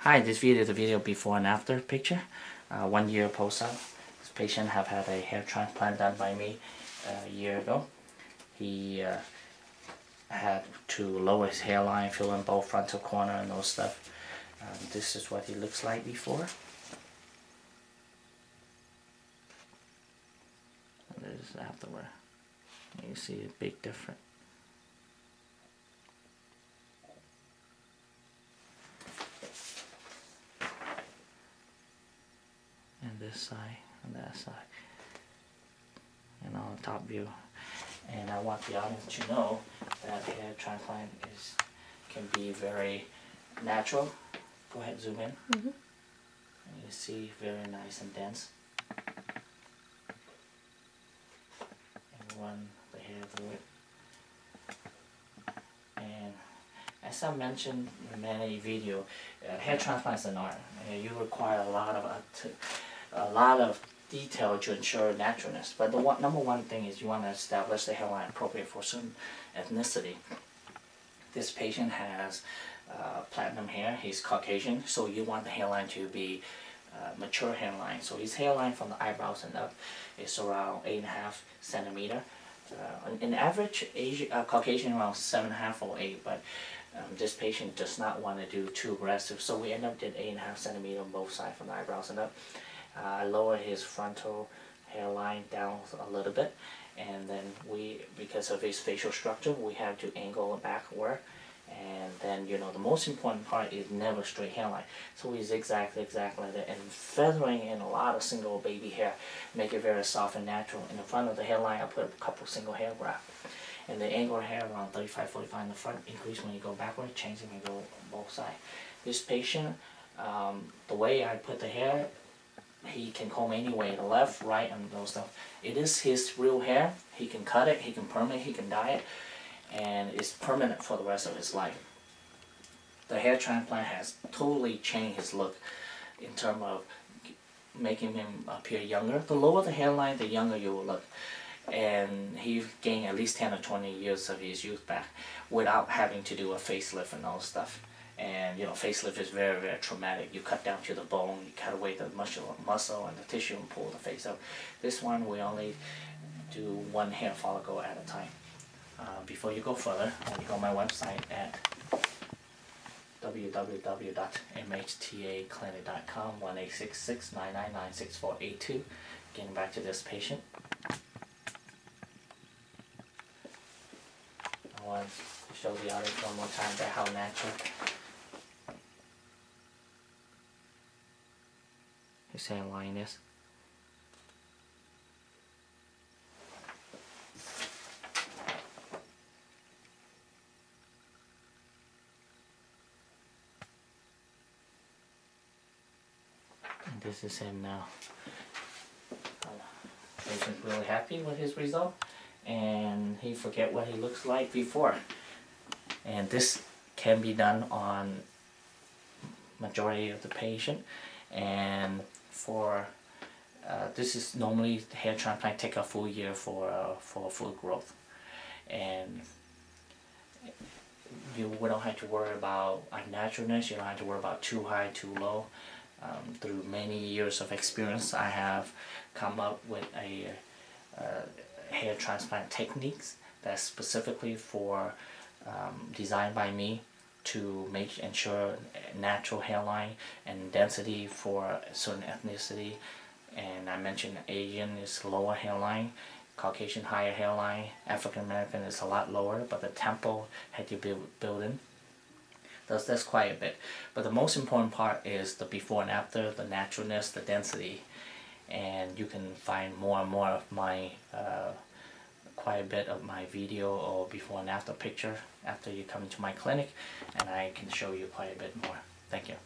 Hi, this video is a video before and after picture. 1 year post-op. This patient have had a hair transplant done by me a year ago. He had to lower his hairline, fill in both frontal corner and those stuff. This is what he looks like before. And this is afterward. You see a big difference. And this side and that side, and on the top view. And I want the audience to know that hair transplant can be very natural. Go ahead, zoom in. And you see very nice and dense. And run the hair through it. And as I mentioned in many videos, hair transplant is an art. You require a lot of detail to ensure naturalness. But the number one thing is you want to establish the hairline appropriate for certain ethnicity. This patient has platinum hair. He's Caucasian, so you want the hairline to be mature hairline. So his hairline from the eyebrows and up is around 8.5 centimeter. In average, Caucasian around 7.5 or 8, but this patient does not want to do too aggressive, so we end up did 8.5 centimeter on both sides from the eyebrows and up. I lower his frontal hairline down a little bit, and then because of his facial structure, we have to angle it backward. And then, you know, the most important part is never straight hairline. So we zigzag like that, and feathering in a lot of single baby hair, make it very soft and natural. In the front of the hairline, I put a couple single hair graft. And the angle hair around 35-45 in the front, increase when you go backward, change when you go on both sides. This patient, the way I put the hair, he can comb anyway, the left, right, and those stuff. It is his real hair. He can cut it, he can perm it, he can dye it, and it's permanent for the rest of his life. The hair transplant has totally changed his look in terms of making him appear younger. The lower the hairline, the younger you will look. And he gained at least 10 or 20 years of his youth back without having to do a facelift and all stuff. And you know, facelift is very, very traumatic. You cut down to the bone, you cut away the muscle and the tissue and pull the face out. This one, we only do one hair follicle at a time. Before you go further, you go to my website at www.mhtaclinic.com 1-866-999-6482. Getting back to this patient. I want to show the audience one more time how natural his hairline is. And this is him now. Patient's really happy with his result, and he forget what he looks like before. And this can be done on majority of the patient. And for this is normally the hair transplant take a full year for full growth, and you don't have to worry about unnaturalness. You don't have to worry about too high, too low. Through many years of experience, I have come up with a hair transplant techniques that's specifically for designed by me to ensure natural hairline and density for a certain ethnicity. And I mentioned Asian is lower hairline, Caucasian higher hairline, African American is a lot lower, but the temple had to be built in. That's quite a bit. But the most important part is the before and after, the naturalness, the density. And you can find more and more of my quite a bit of my video or before and after picture after you come into my clinic, and I can show you quite a bit more. Thank you.